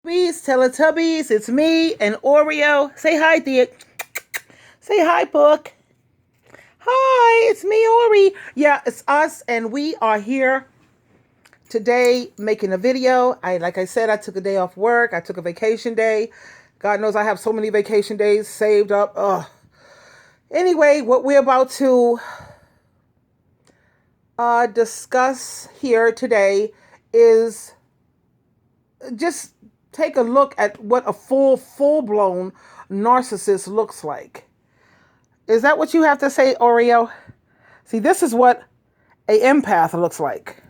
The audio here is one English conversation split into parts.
Bees, Teletubbies, it's me and Oreo. Say hi, dear. Say hi, Book. Hi, it's me, Ori. Yeah, it's us, and we are here today making a video. Like I said, I took a day off work. I took a vacation day. God knows I have so many vacation days saved up. Ugh. Anyway, what we're about to discuss here today is just take a look at what a full-blown narcissist looks like. Is that what you have to say, Oreo? See, this is what a empath looks like.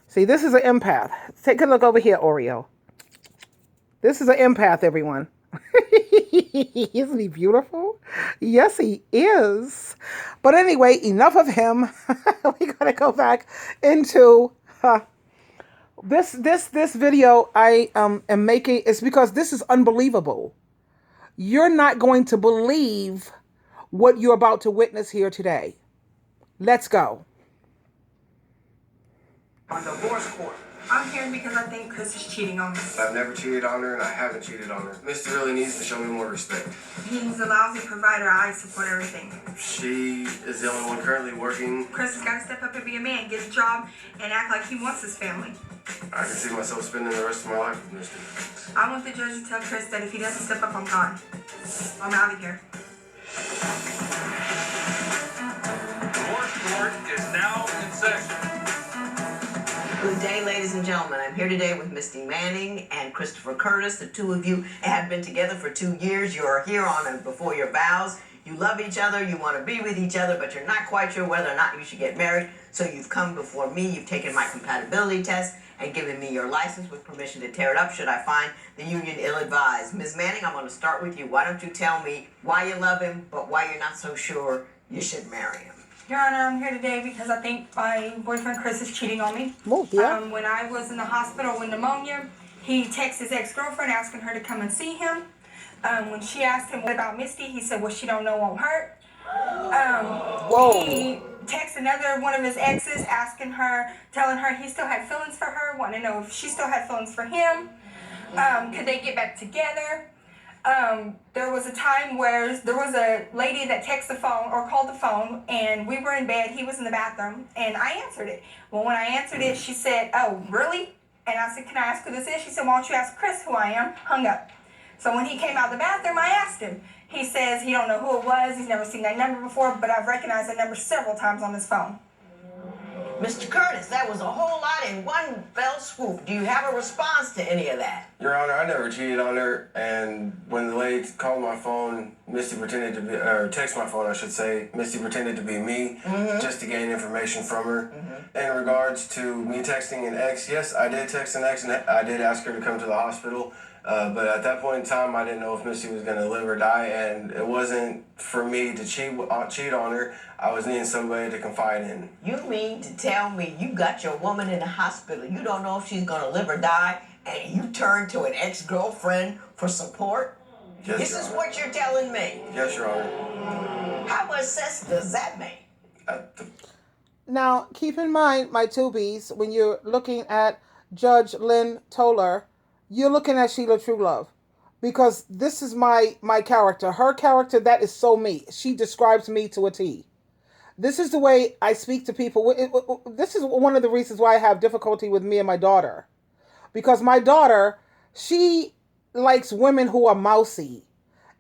See, this is an empath. Take a look over here, Oreo. This is an empath, everyone. Isn't he beautiful? Yes, he is. But anyway, enough of him. We're gonna go back into this video I am making is because this is unbelievable. You're not going to believe what you're about to witness here today. Let's go. On divorce court. I'm here because I think Chris is cheating on me. I've never cheated on her, and I haven't cheated on her. Misty really needs to show me more respect. He's a lousy provider. I support everything. She is the only one currently working. Chris has got to step up and be a man, get a job, and act like he wants his family. I can see myself spending the rest of my life with Misty. I want the judge to tell Chris that if he doesn't step up, I'm gone. I'm out of here. Divorce court is now in session. Good day, ladies and gentlemen. I'm here today with Misty Manning and Christopher Curtis. The two of you have been together for 2 years. You're here on and before your vows. You love each other, you want to be with each other, but you're not quite sure whether or not you should get married. So you've come before me, you've taken my compatibility test, and given me your license with permission to tear it up should I find the union ill-advised. Ms. Manning, I'm going to start with you. Why don't you tell me why you love him, but why you're not so sure you should marry him? Your Honor, I'm here today because I think my boyfriend Chris is cheating on me. Oh, yeah. When I was in the hospital with pneumonia, he texted his ex-girlfriend asking her to come and see him. When she asked him what about Misty, he said, well, she don't know won't hurt. Whoa. He texted another one of his exes asking her, telling her he still had feelings for her, wanting to know if she still had feelings for him. Could they get back together? There was a time where there was a lady that texted the phone or called the phone, and we were in bed, he was in the bathroom, and I answered it. Well, when I answered it, she said, oh, really? And I said, can I ask who this is? She said, why don't you ask Chris who I am? Hung up. So when he came out of the bathroom, I asked him. He says he don't know who it was, he's never seen that number before, but I've recognized that number several times on his phone. Mr. Curtis, that was a whole lot in one fell swoop. Do you have a response to any of that? Your Honor, I never cheated on her, and when the lady called my phone, Misty pretended to be, or text my phone, I should say, Misty pretended to be me, just to gain information from her. In regards to me texting an ex, yes, I did text an ex, and I did ask her to come to the hospital. But at that point in time, I didn't know if Misty was going to live or die, and it wasn't for me to cheat on her. I was needing somebody to confide in. You mean to tell me you got your woman in the hospital, you don't know if she's going to live or die, and you turn to an ex-girlfriend for support? Yes, This Your is Honor. what you're telling me. Yes, Your Honor. How much sense does that make? Now, keep in mind, my tubies, when you're looking at Judge Lynn Toler, you're looking at SheilaTruelove. Because this is my character. Her character, that is so me. She describes me to a T. This is the way I speak to people. This is one of the reasons why I have difficulty with me and my daughter. Because my daughter, she likes women who are mousy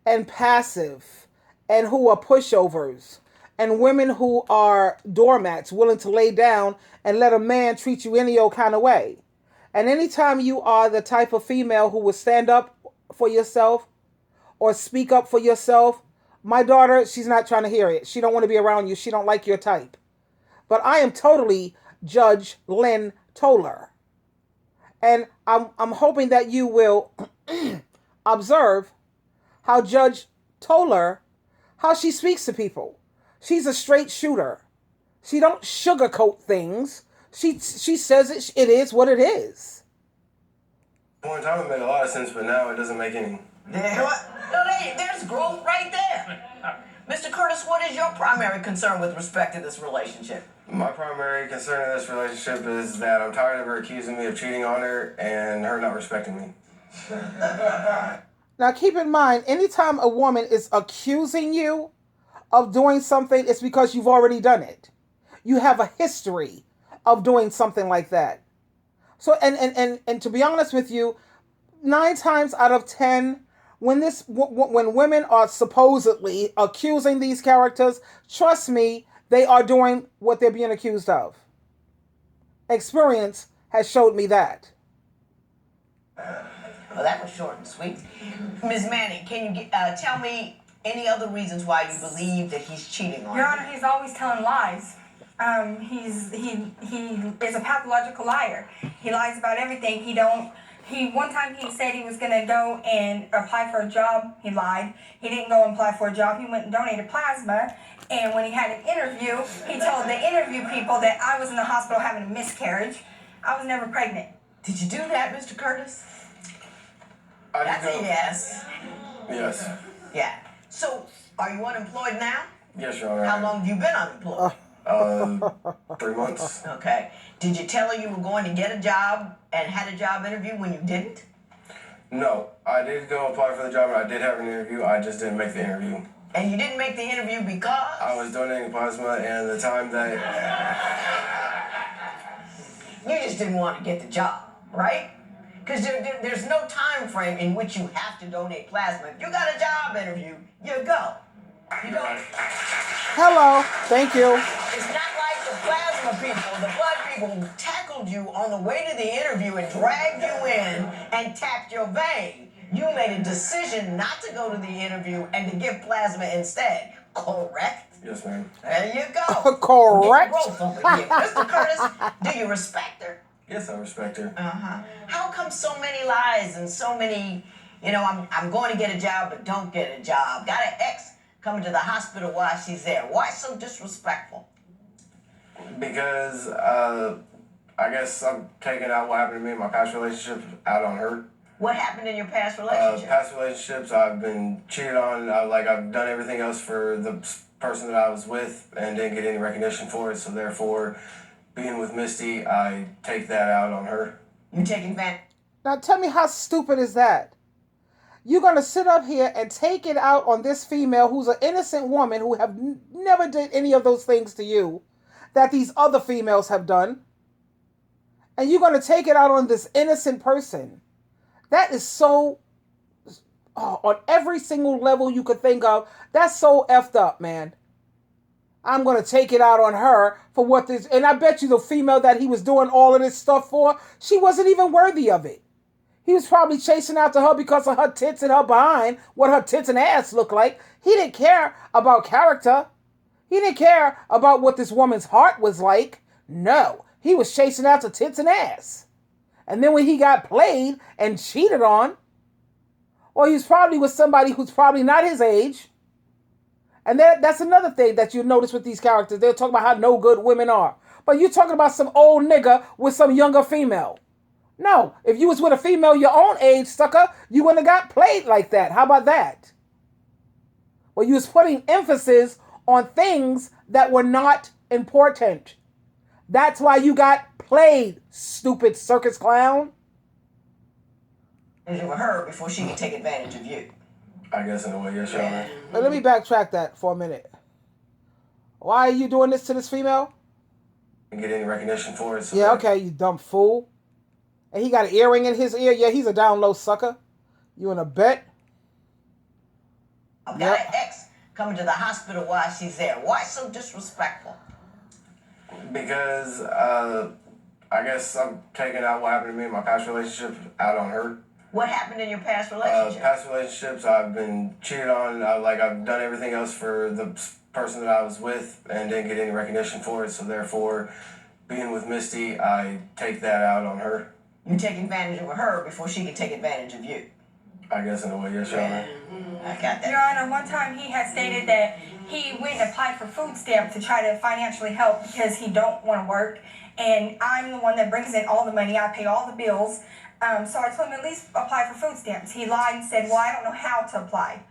and passive and who are pushovers and women who are doormats, willing to lay down and let a man treat you any old kind of way. And anytime you are the type of female who will stand up for yourself or speak up for yourself, my daughter, she's not trying to hear it. She don't want to be around you. She don't like your type. But I am totally Judge Lynn Toler. And I'm hoping that you will observe how Judge Toler, how she speaks to people. She's a straight shooter. She don't sugarcoat things. She says it is what it is. One time it made a lot of sense, but now it doesn't make any. There's growth right there. Mr. Curtis, what is your primary concern with respect to this relationship? My primary concern in this relationship is that I'm tired of her accusing me of cheating on her and her not respecting me. Now, keep in mind, anytime a woman is accusing you of doing something, it's because you've already done it. You have a history of doing something like that. So, and to be honest with you, 9 times out of 10, when women are supposedly accusing these characters, trust me, they are doing what they're being accused of. Experience has showed me that. Well, that was short and sweet. Ms. Manning, can you tell me any other reasons why you believe that he's cheating on you? Your Honor, he's always telling lies. He is a pathological liar. He lies about everything. One time he said he was gonna go and apply for a job. He lied. He didn't go and apply for a job. He went and donated plasma. And when he had an interview, he told the interview people that I was in the hospital having a miscarriage. I was never pregnant. Did you do that, Mr. Curtis? That's a yes. Yes. Yeah. So, are you unemployed now? Yes, Your Honor. How long have you been unemployed? 3 months. Okay. Did you tell her you were going to get a job and had a job interview when you didn't? No, I did go apply for the job and I did have an interview. I just didn't make the interview. And you didn't make the interview because? I was donating plasma, and the time that You just didn't want to get the job, right? Because there's no time frame in which you have to donate plasma. If you got a job interview, you go. You don't. Hello, thank you. It's not like the plasma people, the blood people who tackled you on the way to the interview and dragged you in and tapped your vein. You made a decision not to go to the interview and to give plasma instead. Correct? Yes, ma'am. There you go. Correct. Growth over here. Mr. Curtis, do you respect her? Yes, I respect her. Uh-huh. How come so many lies and so many, I'm going to get a job but don't get a job? Got an ex coming to the hospital while she's there. Why so disrespectful? Because I guess I'm taking out what happened to me in my past relationship out on her. What happened in your past relationship? Past relationships, I've been cheated on. I've done everything else for the person that I was with and didn't get any recognition for it. So therefore, being with Misty, I take that out on her. You taking advantage? Now tell me, how stupid is that? You're going to sit up here and take it out on this female who's an innocent woman who have never did any of those things to you that these other females have done. And you're going to take it out on this innocent person. That is so, on every single level you could think of, that's so effed up, man. I'm going to take it out on her for what this, and I bet you the female that he was doing all of this stuff for, she wasn't even worthy of it. He was probably chasing after her because of her tits and her behind, what her tits and ass look like. He didn't care about character. He didn't care about what this woman's heart was like. No, he was chasing after tits and ass. And then when he got played and cheated on, or he was probably with somebody who's probably not his age. And that's another thing that you notice with these characters. They'll talk about how no good women are. But you're talking about some old nigga with some younger female. No, if you was with a female your own age, sucker, you wouldn't have got played like that. How about that? Well, you was putting emphasis on things that were not important. That's why you got played, stupid circus clown. You were her before she could take advantage of you. I guess in a way, yes, Your Honor. But let me backtrack that for a minute. Why are you doing this to this female? Didn't get any recognition for it. So Yeah, okay, you dumb fool. And he got an earring in his ear. Yeah, he's a down low sucker. You in a bet? I've got an ex coming to the hospital while she's there. Why so disrespectful? Because I guess I'm taking out what happened to me in my past relationship out on her. What happened in your past relationship? Past relationships, I've been cheated on. I've done everything else for the person that I was with and didn't get any recognition for it. So therefore, being with Misty, I take that out on her. You take advantage of her before she can take advantage of you. I guess in a way, yes, Your Honor. I got that. Your Honor, one time he had stated that he went and applied for food stamps to try to financially help because he don't want to work. And I'm the one that brings in all the money. I pay all the bills. So I told him at least apply for food stamps. He lied and said, well, I don't know how to apply.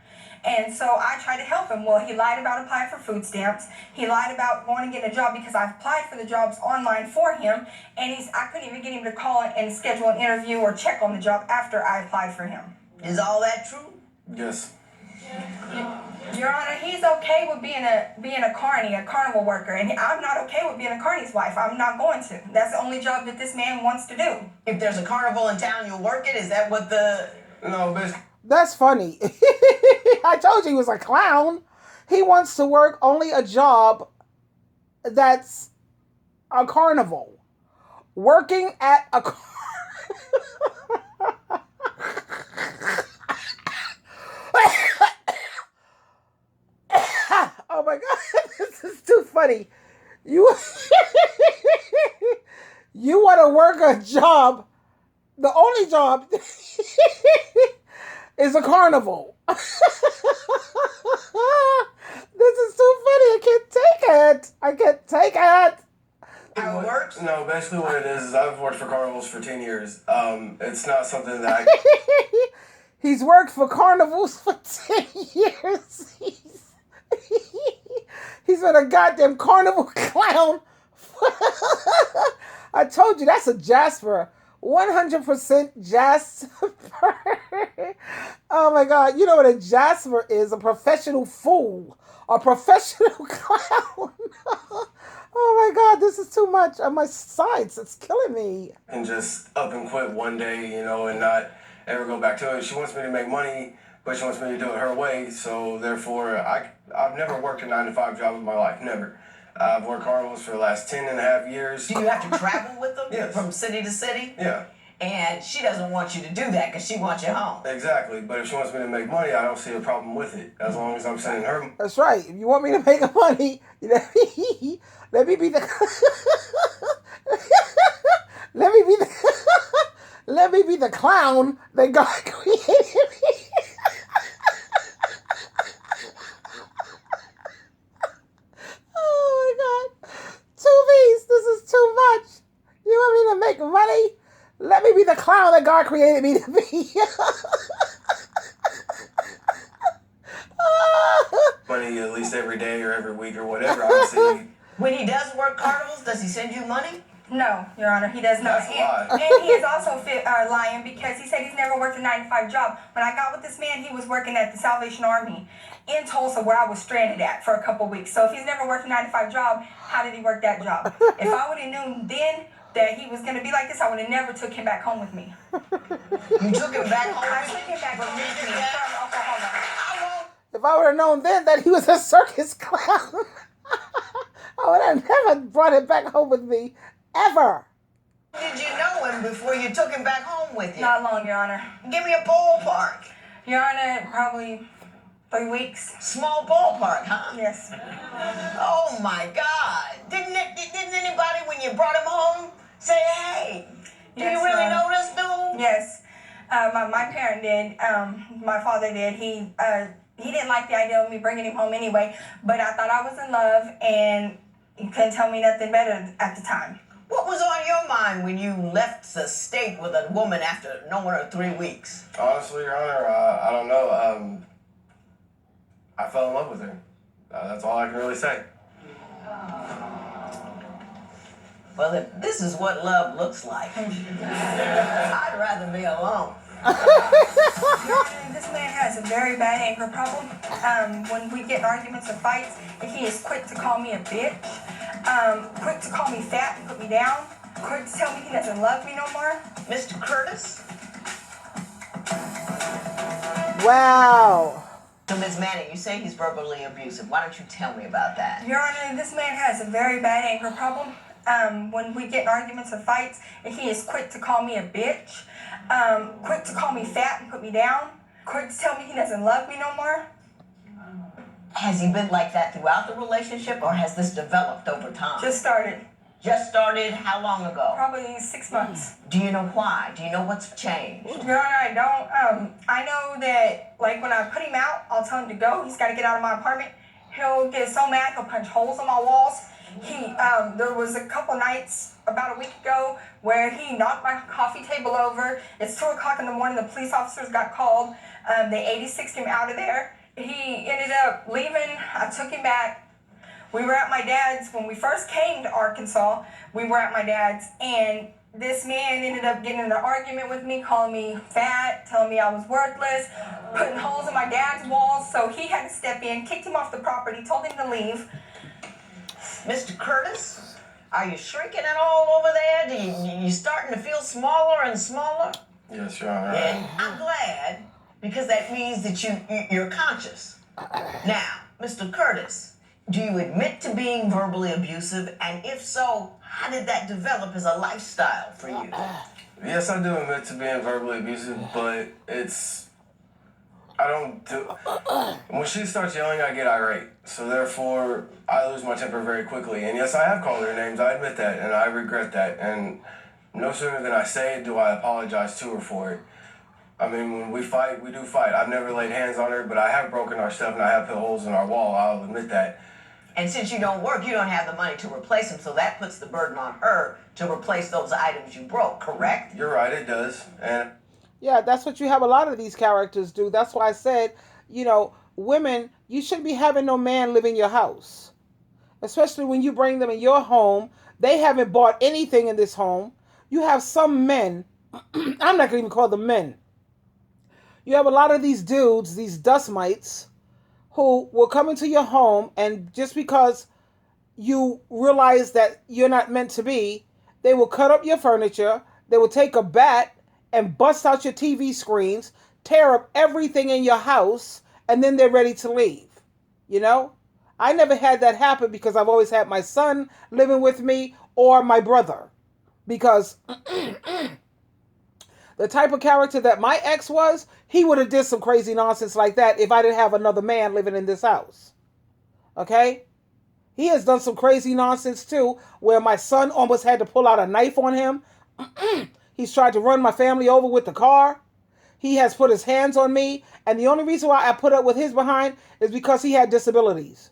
And so I tried to help him. Well, he lied about applying for food stamps. He lied about wanting to get a job because I applied for the jobs online for him. And I couldn't even get him to call and schedule an interview or check on the job after I applied for him. Is all that true? Yes. Your Honor, he's okay with being a carnival worker, and I'm not okay with being a carny's wife. I'm not going to. That's the only job that this man wants to do. If there's a carnival in town, you'll work it? Is that what the... No, basically. That's funny. I told you he was a clown. He wants to work only a job that's a carnival. Working at a Oh my God, this is too funny. You you want to work a job, the only job is a carnival. This is too funny. I can't take it. I can't take it. How it works? No, basically what it is I've worked for carnivals for 10 years. It's not something that I... He's worked for carnivals for 10 years. He's been a goddamn carnival clown. I told you, that's a Jasper. 100% Jasper. Oh my God. You know what a Jasper is? A professional fool. A professional clown. Oh my God, this is too much on my sides. It's killing me. And just up and quit one day, you know, and not ever go back to it. She wants me to make money, but she wants me to do it her way. So therefore, I've never worked a 9-to-5 job in my life. Never. I've worked carnivals for the last 10 and a half years. Do you have to travel with them? Yes. From city to city? Yeah. And she doesn't want you to do that because she wants you home. Exactly. But if she wants me to make money, I don't see a problem with it. As long as I'm sending her... That's right. If you want me to make money, let me be the... Let me be the clown that God created me. Oh my God. 2Bs, this is too much. You want me to make money? Let me be the clown that God created me to be. money at least every day or every week or whatever, obviously. When he does work carnivals, does he send you money? No, Your Honor, he does not. That's a lie. And he is also lying because he said he's never worked a 9-to-5 job. When I got with this man, he was working at the Salvation Army in Tulsa, where I was stranded at for a couple weeks. So if he's never worked a 9-to-5 job, how did he work that job? If I would have known then that he was going to be like this, I would have never took him back home with me. You took him back home? I took him back home with me from Oklahoma. If I would have known then that he was a circus clown, I would have never brought him back home with me, ever. Did you know him before you took him back home with you? Not long, Your Honor. Give me a ballpark. Your Honor, probably 3 weeks. Small ballpark, huh? Yes. Oh my God! Didn't anybody, when you brought him home, say, "Hey, do Yes, you really Your know Honor. this dude?" Yes. My parent did. My father did. He didn't like the idea of me bringing him home anyway, but I thought I was in love, and he couldn't tell me nothing better at the time. What was on your mind when you left the state with a woman after knowing her 3 weeks? Honestly, Your Honor, I don't know. I fell in love with her. That's all I can really say. Well, if this is what love looks like, I'd rather be alone. This man has a very bad anger problem. When we get in arguments or fights, he is quick to call me a bitch, quick to call me fat and put me down, quick to tell me he doesn't love me no more. Mr. Curtis? Wow. So, Ms. Manning, you say he's verbally abusive. Why don't you tell me about that? Your Honor, this man has a very bad anger problem. When we get in arguments or fights, he is quick to call me a bitch, quick to call me fat and put me down, quick to tell me he doesn't love me no more. Has he been like that throughout the relationship, or has this developed over time? Just started. Just started how long ago? Probably 6 months. Do you know why? Do you know what's changed? Your Honor, I don't. I know that, like, when I put him out, I'll tell him to go. He's got to get out of my apartment. He'll get so mad, he'll punch holes in my walls. There was a couple nights about a week ago where he knocked my coffee table over. It's 2 o'clock in the morning. The police officers got called. They 86'd him out of there. he ended up leaving. I took him back. We were at my dad's when we first came to Arkansas. We were at my dad's, and this man ended up getting in an argument with me, calling me fat, telling me I was worthless, putting holes in my dad's walls. So he had to step in, kicked him off the property, told him to leave. Mr. Curtis, are you shrinking at all over there? You starting to feel smaller and smaller? Yes, Your Honor. And I'm glad, because that means that you're conscious. Now, Mr. Curtis, do you admit to being verbally abusive? And if so, how did that develop as a lifestyle for you? Yes, I do admit to being verbally abusive, but when she starts yelling, I get irate. So therefore, I lose my temper very quickly. And yes, I have called her names. I admit that, and I regret that. And no sooner than I say it, do I apologize to her for it. I mean, when we fight, we do fight. I've never laid hands on her, but I have broken our stuff, and I have put holes in our wall. I'll admit that. And since you don't work, you don't have the money to replace them, so that puts the burden on her to replace those items you broke, correct? You're right, it does. And Yeah, that's what you have a lot of these characters do. That's why I said, women, you shouldn't be having no man live in your house. Especially when you bring them in your home. They haven't bought anything in this home. You have some men, I'm not going to even call them men. You have a lot of these dudes, these dust mites, who will come into your home, and just because you realize that you're not meant to be, they will cut up your furniture, they will take a bat and bust out your TV screens, tear up everything in your house, and then they're ready to leave. I never had that happen because I've always had my son living with me or my brother. Because the type of character that my ex was, he would have did some crazy nonsense like that if I didn't have another man living in this house. Okay? He has done some crazy nonsense too, where my son almost had to pull out a knife on him. He's tried to run my family over with the car. He has put his hands on me. And the only reason why I put up with his behind is because he had disabilities.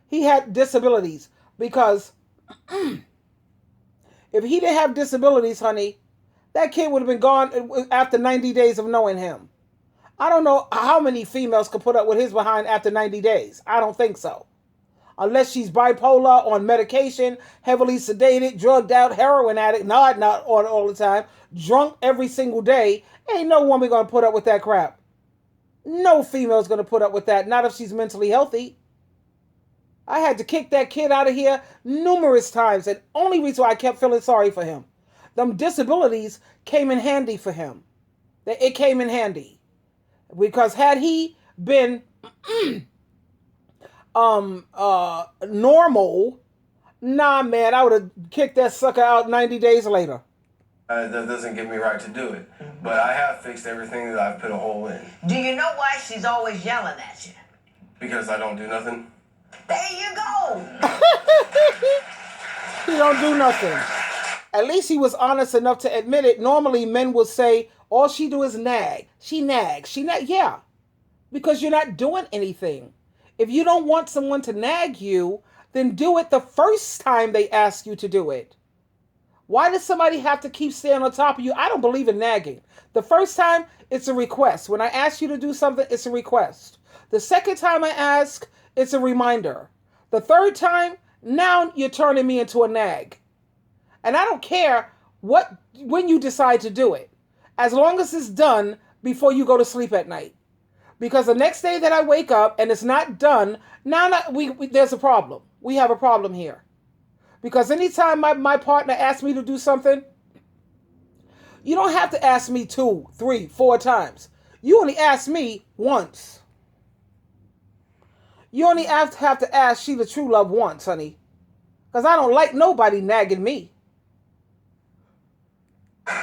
He had disabilities because if he didn't have disabilities, honey, that kid would have been gone after 90 days of knowing him. I don't know how many females could put up with his behind after 90 days. I don't think so. Unless she's bipolar, on medication, heavily sedated, drugged out, heroin addict, not all the time, drunk every single day. Ain't no woman going to put up with that crap. No female's going to put up with that, not if she's mentally healthy. I had to kick that kid out of here numerous times, and only reason why I kept feeling sorry for him. Them disabilities came in handy for him. It came in handy. Because had he been normal, nah, man, I would have kicked that sucker out 90 days later. That doesn't give me right to do it. But I have fixed everything that I've put a hole in. Do you know why she's always yelling at you? Because I don't do nothing. There you go. He don't do nothing. At least he was honest enough to admit it. Normally, men will say, all she do is nag. She nags. Yeah. Because you're not doing anything. If you don't want someone to nag you, then do it the first time they ask you to do it. Why does somebody have to keep staying on top of you? I don't believe in nagging. The first time, it's a request. When I ask you to do something, it's a request. The second time I ask, it's a reminder. The third time, now you're turning me into a nag. And I don't care when you decide to do it, as long as it's done before you go to sleep at night. Because the next day that I wake up and it's not done, there's a problem. We have a problem here. Because anytime my partner asks me to do something, you don't have to ask me 2, 3, 4 times. You only ask me once. You only have to ask SheilaTruelove once, honey. Because I don't like nobody nagging me. Does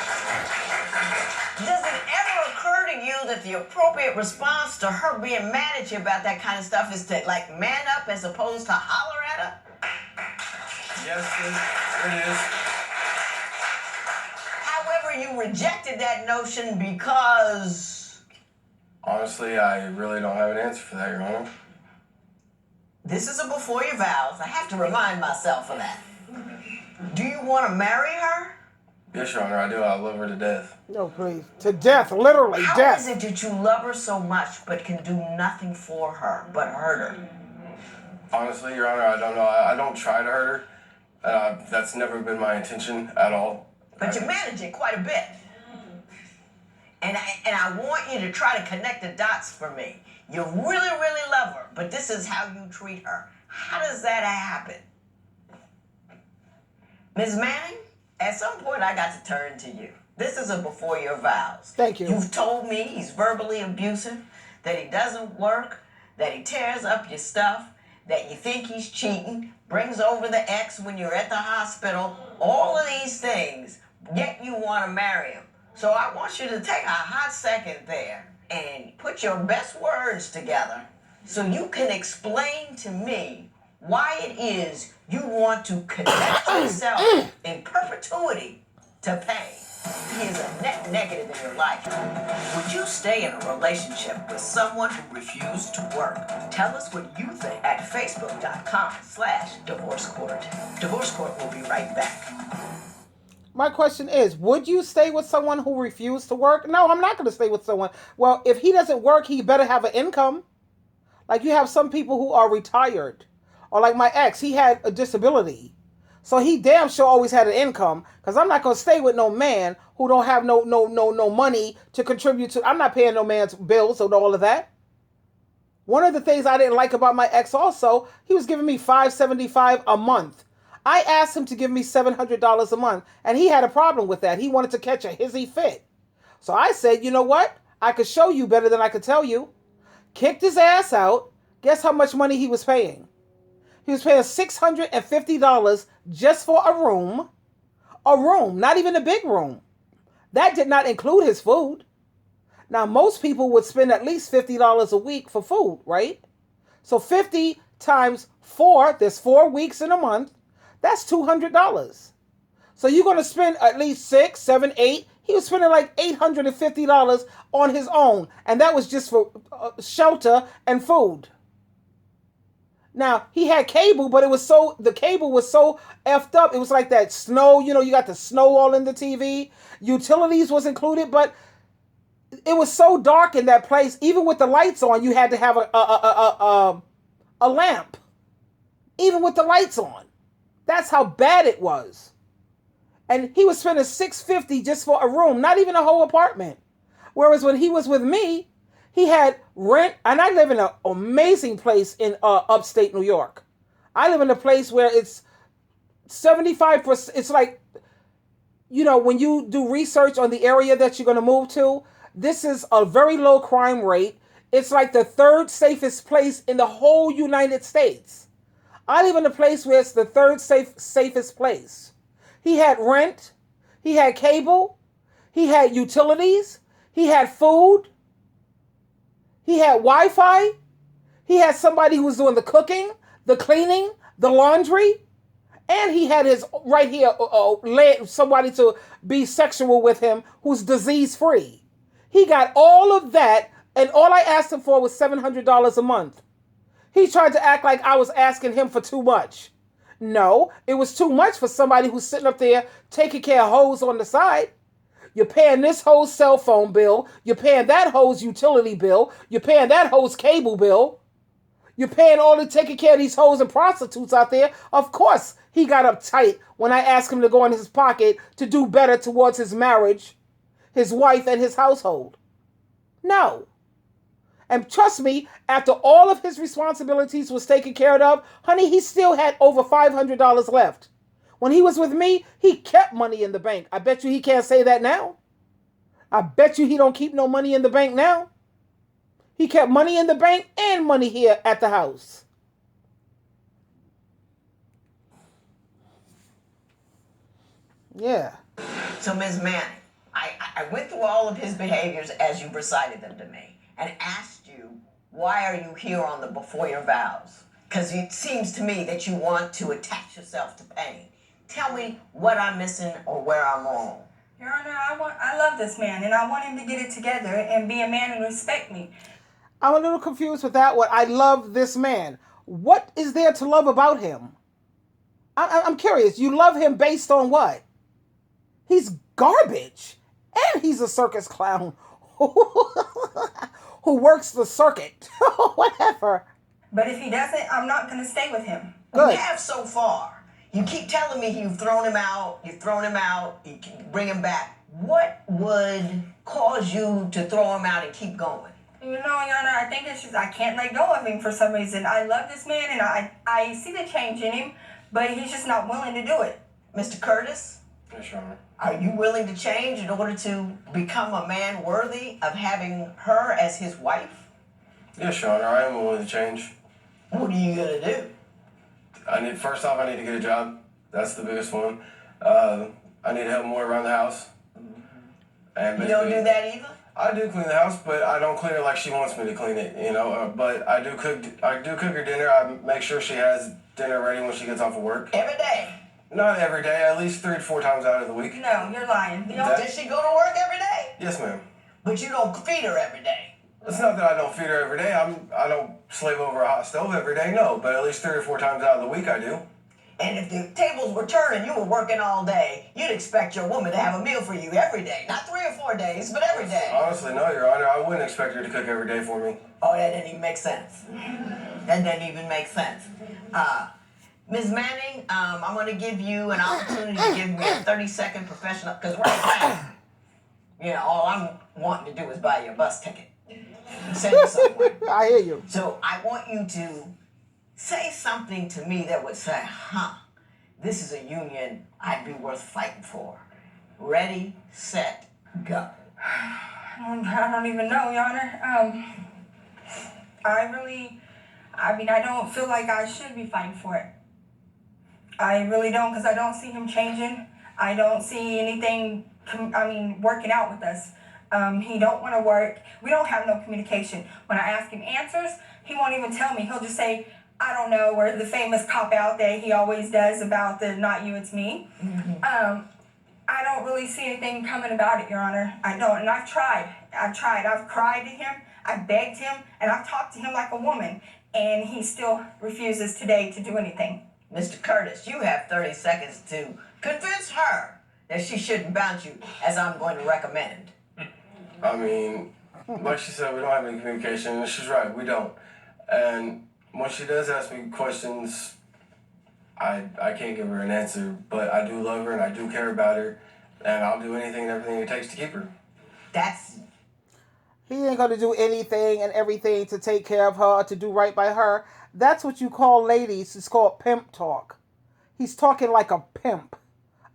it ever occur to you that the appropriate response to her being mad at you about that kind of stuff is to, man up as opposed to holler at her? Yes, it is. However, you rejected that notion because... Honestly, I really don't have an answer for that, Your Honor. This is a before your vows. I have to remind myself of that. Do you want to marry her? Yes, Your Honor, I do. I love her to death. No, please. To death, literally, How death. is it that you love her so much but can do nothing for her but hurt her? Honestly, Your Honor, I don't know. I don't try to hurt her. That's never been my intention at all. But you manage it quite a bit. And I want you to try to connect the dots for me. You really, really love her, but this is how you treat her. How does that happen? Ms. Manning, at some point I got to turn to you. This is a before your vows. Thank you. You've told me he's verbally abusive, that he doesn't work, that he tears up your stuff, that you think he's cheating, brings over the ex when you're at the hospital, all of these things, yet you want to marry him. So I want you to take a hot second there and put your best words together so you can explain to me why it is you want to connect yourself in perpetuity to pain. He is a net negative in your life. Would you stay in a relationship with someone who refused to work? Tell us what you think at facebook.com/divorce court. Divorce Court will be right back. My question is, would you stay with someone who refused to work? No, I'm not going to stay with someone. Well, if he doesn't work, he better have an income. Like you have some people who are retired. Or like my ex, he had a disability. So he damn sure always had an income. Because I'm not going to stay with no man who don't have no money to contribute to. I'm not paying no man's bills or all of that. One of the things I didn't like about my ex also, he was giving me $575 a month. I asked him to give me $700 a month, and he had a problem with that. He wanted to catch a hissy fit. So I said, you know what? I could show you better than I could tell you. Kicked his ass out. Guess how much money he was paying? He was paying $650 just for a room. A room, not even a big room. That did not include his food. Now, most people would spend at least $50 a week for food, right? So 50 times 4, there's 4 weeks in a month. That's $200. So you're going to spend at least 6, 7, 8. He was spending like $850 on his own. And that was just for shelter and food. Now, he had cable, but the cable was so effed up. It was like that snow, you got the snow all in the TV. Utilities was included, but it was so dark in that place. Even with the lights on, you had to have a lamp. Even with the lights on. That's how bad it was. And he was spending $650 just for a room, not even a whole apartment. Whereas when he was with me, he had rent, and I live in an amazing place in upstate New York. I live in a place where it's 75%, it's like, when you do research on the area that you're going to move to, this is a very low crime rate. It's like the 3rd safest place in the whole United States. I live in a place where it's the 3rd safest place. He had rent. He had cable. He had utilities. He had food. He had Wi-Fi. He had somebody who was doing the cooking, the cleaning, the laundry. And he had his, right here, somebody to be sexual with him who's disease-free. He got all of that, and all I asked him for was $700 a month. He tried to act like I was asking him for too much. No, it was too much for somebody who's sitting up there taking care of hoes on the side. You're paying this hoe's cell phone bill. You're paying that hoe's utility bill. You're paying that hoe's cable bill. You're paying all the taking care of these hoes and prostitutes out there. Of course, he got uptight when I asked him to go in his pocket to do better towards his marriage, his wife, and his household. No. And trust me, after all of his responsibilities was taken care of, honey, he still had over $500 left. When he was with me, he kept money in the bank. I bet you he can't say that now. I bet you he don't keep no money in the bank now. He kept money in the bank and money here at the house. Yeah. So, Ms. Manning, I went through all of his behaviors as you recited them to me and asked you, why are you here on the Before Your Vows? Because it seems to me that you want to attach yourself to pain. Tell me what I'm missing or where I'm wrong. Your Honor, I love this man, and I want him to get it together and be a man and respect me. I'm a little confused with that one. I love this man. What is there to love about him? I'm curious. You love him based on what? He's garbage. And he's a circus clown who works the circuit. Whatever. But if he doesn't, I'm not going to stay with him. Good. You have so far. You keep telling me you've thrown him out, you can bring him back. What would cause you to throw him out and keep going? You know, Your Honor, I think it's just I can't let go of him for some reason. I love this man, and I see the change in him, but he's just not willing to do it. Mr. Curtis? Yes, Your Honor. Are you willing to change in order to become a man worthy of having her as his wife? Yes, Your Honor, I am willing to change. What are you gonna do? First off, I need to get a job. That's the biggest one. I need to help more around the house. And You don't do that either? I do clean the house, but I don't clean it like she wants me to clean it, you know. But I do cook her dinner. I make sure she has dinner ready when she gets off of work. Every day? Not every day, at least 3 to 4 times out of the week. No, you're lying. Does she go to work every day? Yes, ma'am. But you don't feed her every day. It's not that I don't feed her every day. I don't slave over a hot stove every day, no. But at least 3 or 4 times out of the week I do. And if the tables were turning, you were working all day, you'd expect your woman to have a meal for you every day. Not 3 or 4 days, but every day. Honestly, no, Your Honor. I wouldn't expect her to cook every day for me. Oh, that didn't even make sense. That doesn't even make sense. Ms. Manning, I'm going to give you an opportunity to give me a 30-second professional, because right now, you know, all I'm wanting to do is buy you a bus ticket. Send you somewhere. I hear you. So I want you to say something to me that would say, this is a union I'd be worth fighting for. Ready, set, go. I don't even know, Your Honor. I don't feel like I should be fighting for it. I really don't, because I don't see him changing. I don't see anything, working out with us. He don't want to work. We don't have no communication. When I ask him answers, he won't even tell me. He'll just say, I don't know, or the famous cop-out that he always does about the not you, it's me. Mm-hmm. I don't really see anything coming about it, Your Honor. I don't, and I've tried. I've cried to him, I've begged him, and I've talked to him like a woman, and he still refuses today to do anything. Mr. Curtis, you have 30 seconds to convince her that she shouldn't bounce you, as I'm going to recommend. I mean, like she said, we don't have any communication, and she's right, we don't. And when she does ask me questions, I can't give her an answer, but I do love her and I do care about her, and I'll do anything and everything it takes to keep her. He ain't going to do anything and everything to take care of her or to do right by her. That's what you call, ladies, it's called pimp talk. He's talking like a pimp.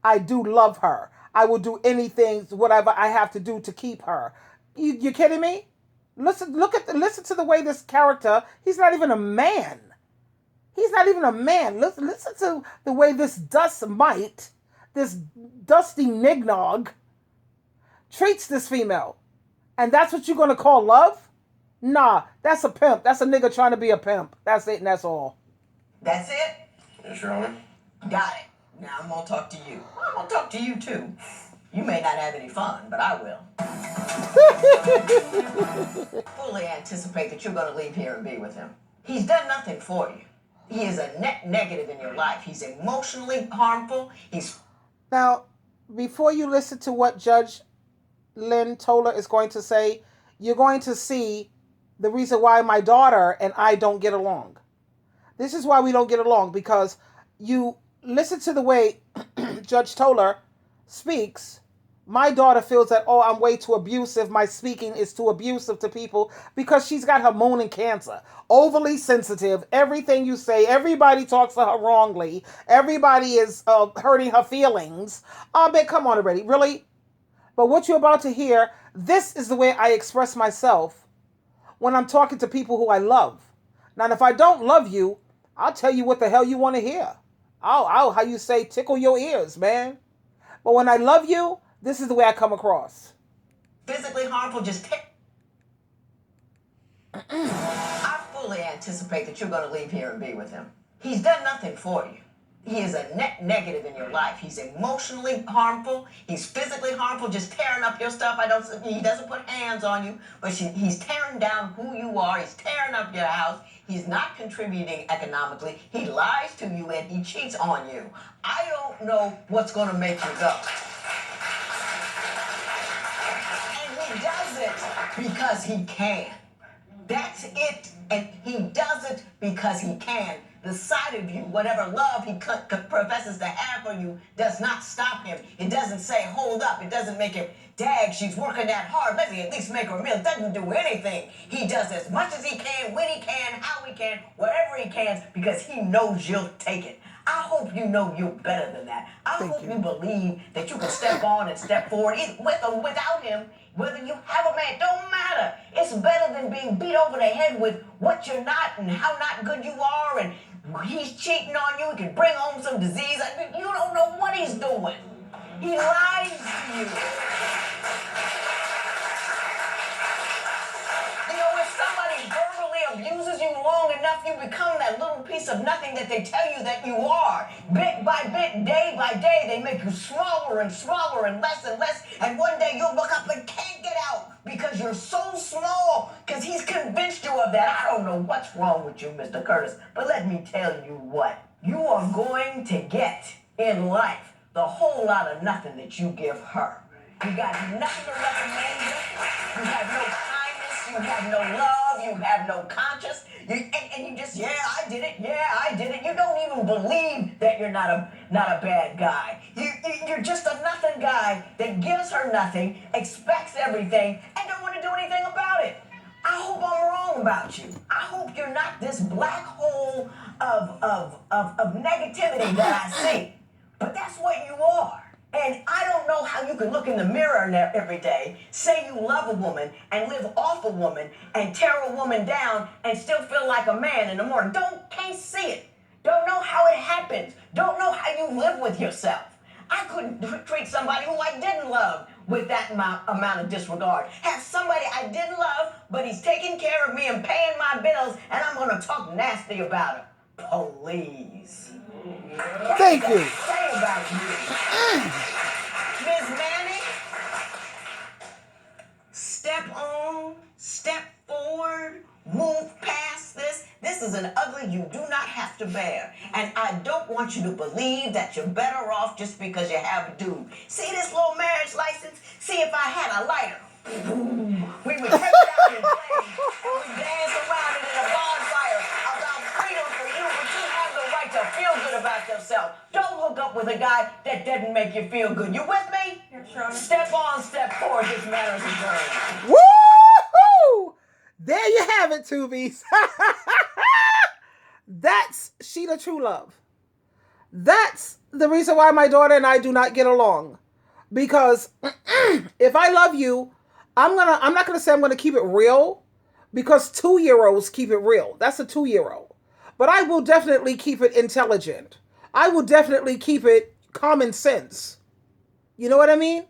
I do love her. I will do anything, whatever I have to do to keep her. You kidding me? Listen to the way this character, he's not even a man. He's not even a man. Listen to the way this dust mite, this dusty nignog, treats this female. And that's what you're going to call love? Nah, that's a pimp. That's a nigga trying to be a pimp. That's it and that's all. That's it? Yes, Your Honor. Got it. Now I'm going to talk to you. I'm going to talk to you too. You may not have any fun, but I will. Fully anticipate that you're going to leave here and be with him. He's done nothing for you. He is a net negative in your life. He's emotionally harmful. Now, before you listen to what Judge Lynn Toler is going to say, you're going to see the reason why my daughter and I don't get along. This is why we don't get along, because you listen to the way Judge Toler speaks. My daughter feels that, I'm way too abusive. My speaking is too abusive to people because she's got her moon and Cancer. Overly sensitive. Everything you say, everybody talks to her wrongly. Everybody is hurting her feelings. But come on already. Really? But what you're about to hear, this is the way I express myself when I'm talking to people who I love. Now, if I don't love you, I'll tell you what the hell you want to hear. I'll how you say, tickle your ears, man. But when I love you, this is the way I come across. Physically harmful, I fully anticipate that you're going to leave here and be with him. He's done nothing for you. He is a net negative in your life. He's emotionally harmful. He's physically harmful, just tearing up your stuff. He doesn't put hands on you, but he's tearing down who you are. He's tearing up your house. He's not contributing economically. He lies to you and he cheats on you. I don't know what's going to make you go. because he can. That's it, and he does it because he can. The side of you, whatever love he professes to have for you, does not stop him. It doesn't say, hold up. It doesn't make him, dag, she's working that hard. Let me at least make her a meal. It doesn't do anything. He does as much as he can, when he can, how he can, wherever he can, because he knows you'll take it. I hope you know you're better than that. I hope you believe that you can step on and step forward, with or without him. Whether you have a man, don't matter. It's better than being beat over the head with what you're not and how not good you are, and he's cheating on you. He can bring home some disease. You don't know what he's doing. He lies to you. You know, if somebody verbally abuses you long enough, you become that little piece of nothing that they tell you that you are. Bit by bit, day by day, they make you smaller and smaller and less, and one day you'll look up and can't get out because you're so small, because he's convinced you of that. I don't know what's wrong with you, Mr. Curtis, but let me tell you what. You are going to get in life the whole lot of nothing that you give her. You got nothing to recommend you. You have no kindness. You have no love. You have no conscience. And you just, yeah, I did it. You don't even believe that you're not a bad guy. You're just a nothing guy that gives her nothing, expects everything, and don't want to do anything about it. I hope I'm wrong about you. I hope you're not this black hole of negativity that I see. But that's what you are. And I don't know how you can look in the mirror every day, say you love a woman, and live off a woman, and tear a woman down, and still feel like a man in the morning. Can't see it. Don't know how it happens. Don't know how you live with yourself. I couldn't treat somebody who I didn't love with that amount of disregard. Have somebody I didn't love, but he's taking care of me and paying my bills, and I'm going to talk nasty about him. Please. Thank you. Say about you. Ms. Manning, step on, step forward, move past this. This is an ugly you do not have to bear. And I don't want you to believe that you're better off just because you have a dude. See this little marriage license? See if I had a lighter. We would take it out in flames and we dance around it in a bonfire about freedom for you, but you have the right to feel good about yourself. Don't hook up with a guy that doesn't make you feel good. You with me? Yeah, sure. Step on, step forward. This matter is adjourned. Woo! There you have it, Tubies. That's SheilaTruelove. That's the reason why my daughter and I do not get along. Because if I love you, I'm not gonna say I'm gonna keep it real, because 2-year-olds keep it real. That's a 2-year-old. But I will definitely keep it intelligent. I will definitely keep it common sense. You know what I mean?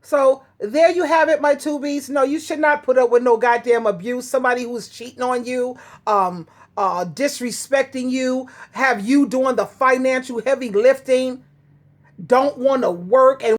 So there you have it, my Tubies. No, you should not put up with no goddamn abuse. Somebody who's cheating on you, disrespecting you, have you doing the financial heavy lifting, don't want to work, and